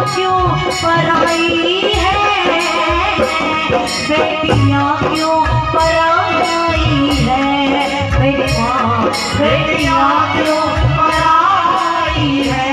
क्यों पराई है, बेटियां क्यों पराई है, मेरी माँ बेटियां क्यों पराई है।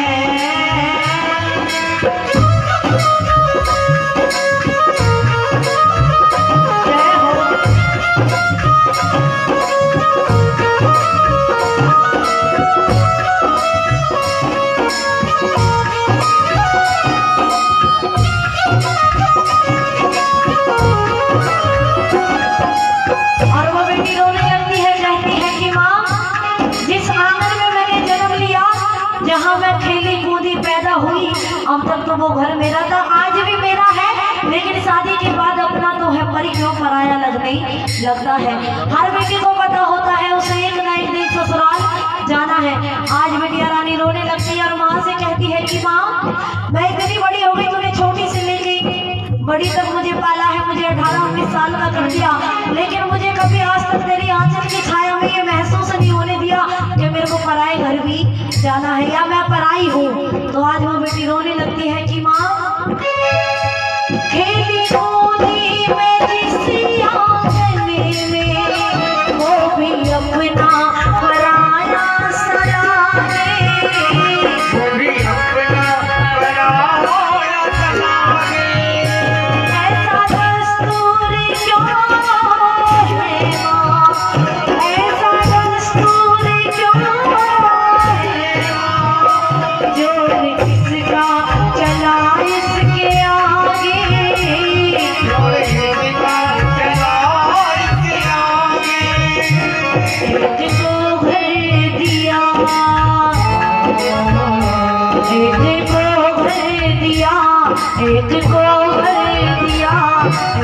अब तक तो वो घर मेरा था, आज भी मेरा है, लेकिन शादी के बाद अपना तो है, पर क्यों पराया लगता है। हर बेटी को पता होता है उसे एक ना एक दिन ससुराल जाना है। आज बेटिया रानी रोने लगती है और माँ से कहती है कि माँ मैं इतनी बड़ी हो गई, तूने छोटी से लेके बड़ी तक मुझे पाला है, मुझे 18-19 साल का कर दिया, लेकिन मुझे कभी आज तक तेरी आंचल की छाया में ये महसूस नहीं होने दिया कि मेरे को पराए घर भी जाना है या मैं पराई हूँ। तो आज वो बेटी रोने लगती है कि माँ खेली कूदी में जिस आंगन में, वो भी अपना पराया सलाहे, वो भी अपना पराया सलाहे। ऐसा दस्तूर क्यों है माँ, ऐसा दस्तूर क्यों है माँ, जो किसका चला इसके आगे, जो किसका चला इसके आगे। एक को घर दिया, एक को घर दिया, एक को घर दिया,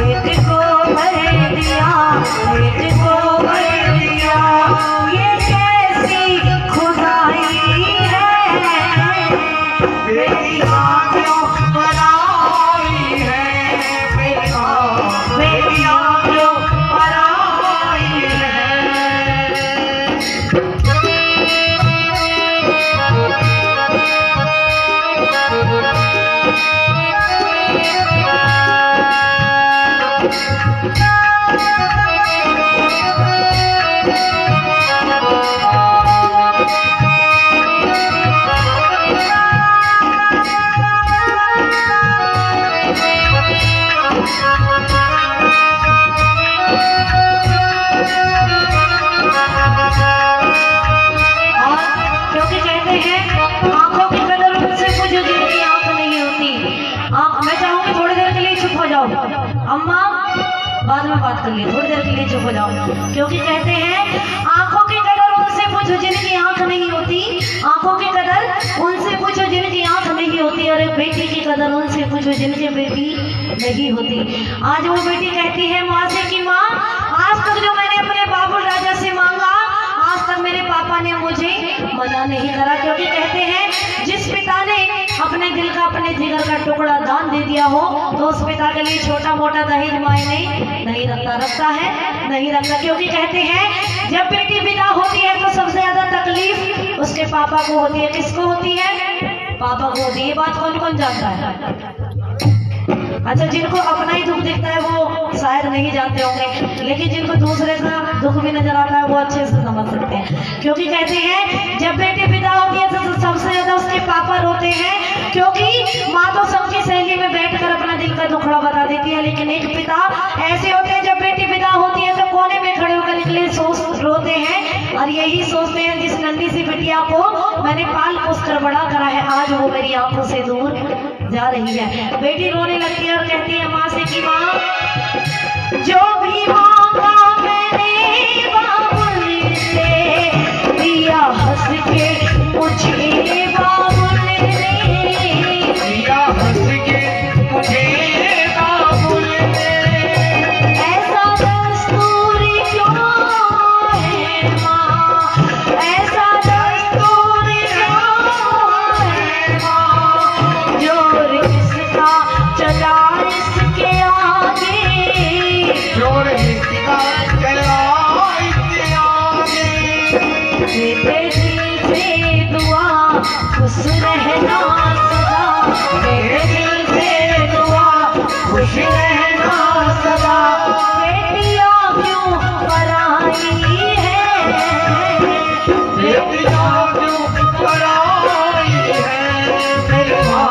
एक को घर दिया, एक को घर दिया। ये कैसी खुदाई है, बेटियां क्यों पराई है, बेटियां क्यों पराई है। अम्मा बाद में बात कर लिए, थोड़ी देर के लिए चुप हो जाओ, क्योंकि कहते हैं आंखों की कदर उनसे पूछो जिनकी आंख नहीं होती, आंखों की कदर उनसे पूछो जिनकी आंख नहीं होती, और बेटी की कदर उनसे पूछो जिनकी बेटी नहीं होती। आज वो बेटी कहती है माँ से कि माँ आज तक जो मैंने अपने बाबुल राजा से मांगा, आज तक मेरे पापा ने मुझे मना नहीं करा, क्योंकि कहते हैं जिस पिता ने अपने दिल का, अपने जिगर का टुकड़ा दान दे दिया हो, तो उस पिता के लिए छोटा मोटा दहेज मायने नहीं रखता है, नहीं रखता। क्योंकि कहते हैं जब बेटी विदा होती है तो सबसे ज्यादा तकलीफ उसके पापा को होती है। किसको होती है? पापा को होती है। ये बात कौन कौन जानता है? अच्छा, जिनको अपना ही दुख दिखता है वो शायद नहीं जानते होंगे, लेकिन जिनको दूसरे का दुख भी नजर आता है वो अच्छे से समझ सकते हैं। क्योंकि कहते हैं जब बेटी विदा होती है तो सबसे ज्यादा उसके पापा रोते हैं, क्योंकि माँ तो सबकी सहेली में बैठकर अपना दिल का दुखड़ा बता देती है, लेकिन एक पिता ऐसे होते हैं जब बेटी विदा होती है तो कोने में खड़े होकर के लिए रोते हैं, और यही सोचते हैं जिस नन्ही सी बिटिया को मैंने पाल पोस कर बड़ा करा है, आज वो मेरी आंखों से दूर जा रही है। बेटी रोने लगती है और कहती है माँ से कि माँ जो भी मांगा मैंने बाबुल से दिया, हंस के मुझे बाबुल ने दिया, हंस के मुझे बाबुल ने। ऐसा दस्तूर क्यों है माँ, ऐसा दस्तूर क्यों है माँ, जोर किसका चला इसके आगे, जोर किसका चला इसके आगे। देते दिल से दुआ खुश रहना सदा। बेटियां क्यों पराई है, बेटियां क्यों पराई है, मेरे माँ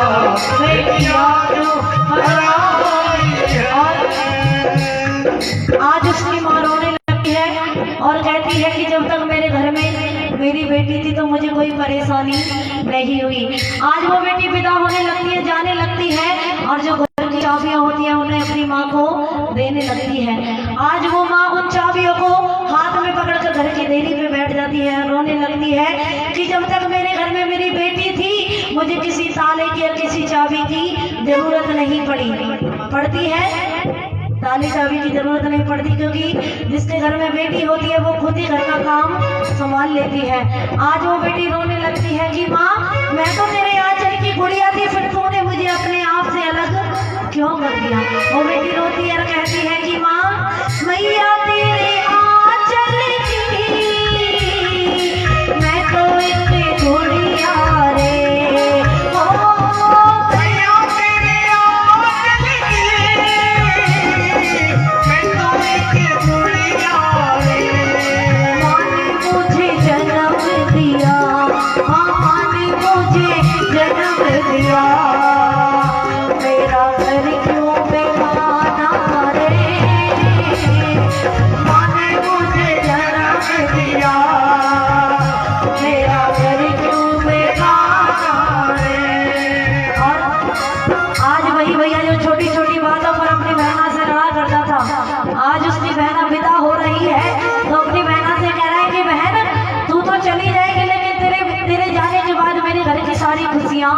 बेटियां क्यों पराई है। आज उसकी माँ रोने लगती है और कहती है कि जब तक मेरे घर में मेरी बेटी थी तो मुझे कोई परेशानी नहीं हुई। आज वो बेटी विदा होने लगती है, जाने लगती है, और जो घर की चाबियां होती हैं उन्हें अपनी माँ को देने लगती है। आज वो माँ उन चाबियों को हाथ में पकड़कर घर की देरी पे बैठ जाती है, रोने लगती है कि जब तक मेरे घर में मेरी बेटी थी मुझे किसी ताले की या किसी चाबी की जरूरत नहीं पड़ती है। ताले चाबी की जरूरत नहीं पड़ती, क्योंकि जिसके घर में बेटी होती है वो खुद ही घर का काम संभाल लेती है। आज वो बेटी रोने लगती है कि माँ मैं तो तेरे आंचल की गुड़िया थी, फिर तूने मुझे अपने आप से अलग क्यों कर दिया। वो बेटी रोती है और कहती है कि माँ मैया तेरे आंचल की मैं तो एक गुड़िया रे। आज उसकी बहना विदा हो रही है तो अपनी बहना से कह रहा है कि बहन तू तो चली जाएगी, लेकिन तेरे जाने के बाद मेरे घर की सारी खुशियाँ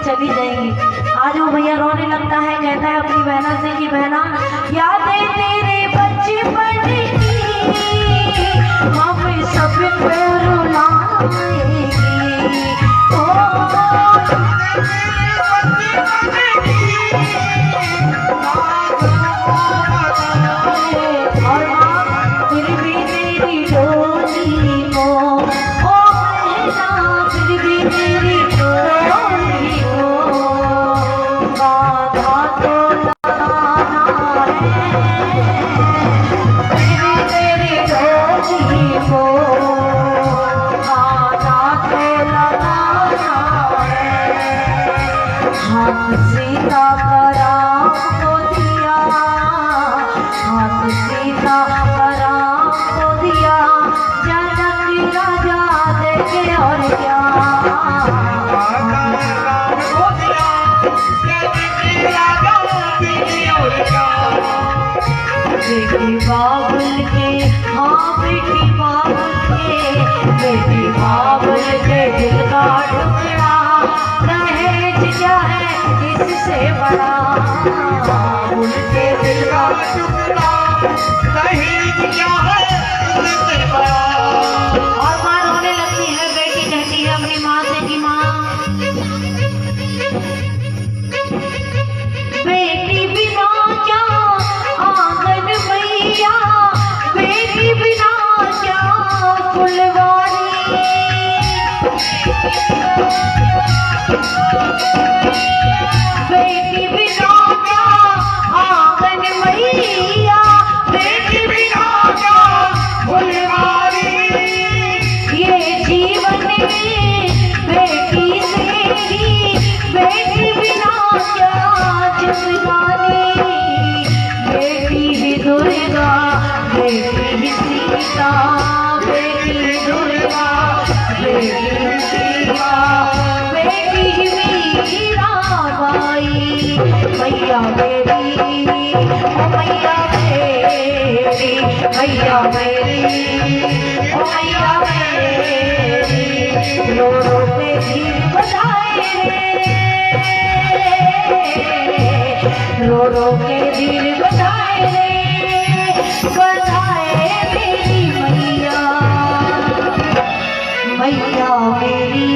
चली जाएंगी। आज वो भैया रोने लगता है, कहता है अपनी बहना से कि बहना यादें तेरे बचपन की हम सब पे रुलाएंगी। सीता का राम को दिया, हाथ सीता का राम को दिया, जनक राजा देखे और क्या। बेटी बाबुल के, हाँ बेटी बाबुल के, बेटी बाबुल के दिल का टुकड़ा दहेज क्या है इससे बड़ा। उनके दिल का टुकड़ा दहेज क्या है इससे बड़ा। और माँ रोने लगती है, बेटी कहती है अपनी माँ से कि माँ बेटी बिना क्या आंगन मैया, बेटी बिना क्या फुलवारी। बेटी बिना क्या आंगन मैया, बेटी बिना क्या फुलवारी। ये जीवन बेटी से ही, बेटी बिना क्या जिंदगानी। बेटी ही दुर्गा, बेटी ही सीता, बेटी ही दुर्गा, बेटी ही सीता, बेटी ही मीराबाई। मैया मेरी, ओ मैया मेरी, मैया मेरी, ओ मैया मेरी, रो रो के धीर बजाए रे, रो रो के धीर बजाए रे, बजाए मेरी मैया, मैया मेरी,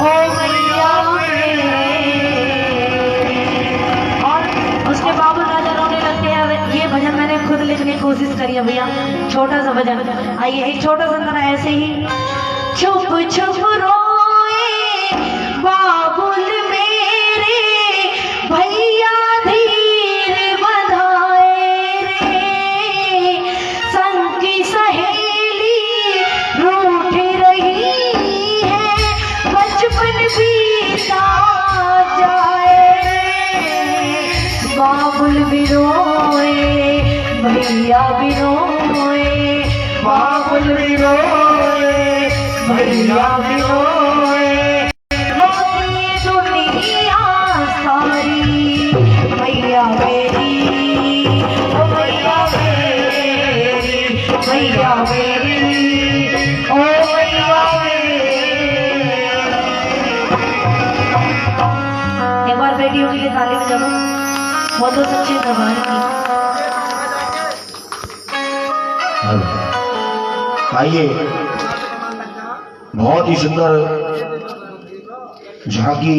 ओ मैया मेरी। और उसके बाबुल राजा रोने लगते हैं। ये भजन मैंने खुद लिखने की कोशिश करी है भैया, छोटा सा भजन। आइए एक छोटा सा अंदर ऐसे ही। छुप छुप रोए बाबुल मेरे, भैया धी मैया की रोए रोती दुनिया सारी मैया मेरी, ओ मैया मेरी, मैया मेरी, ओ मैया मेरी। एक बार बेटियों के लिए ताली बजाओ, बहुत बहुत सच्ची दरबार की। आइए, बहुत ही सुंदर झांकी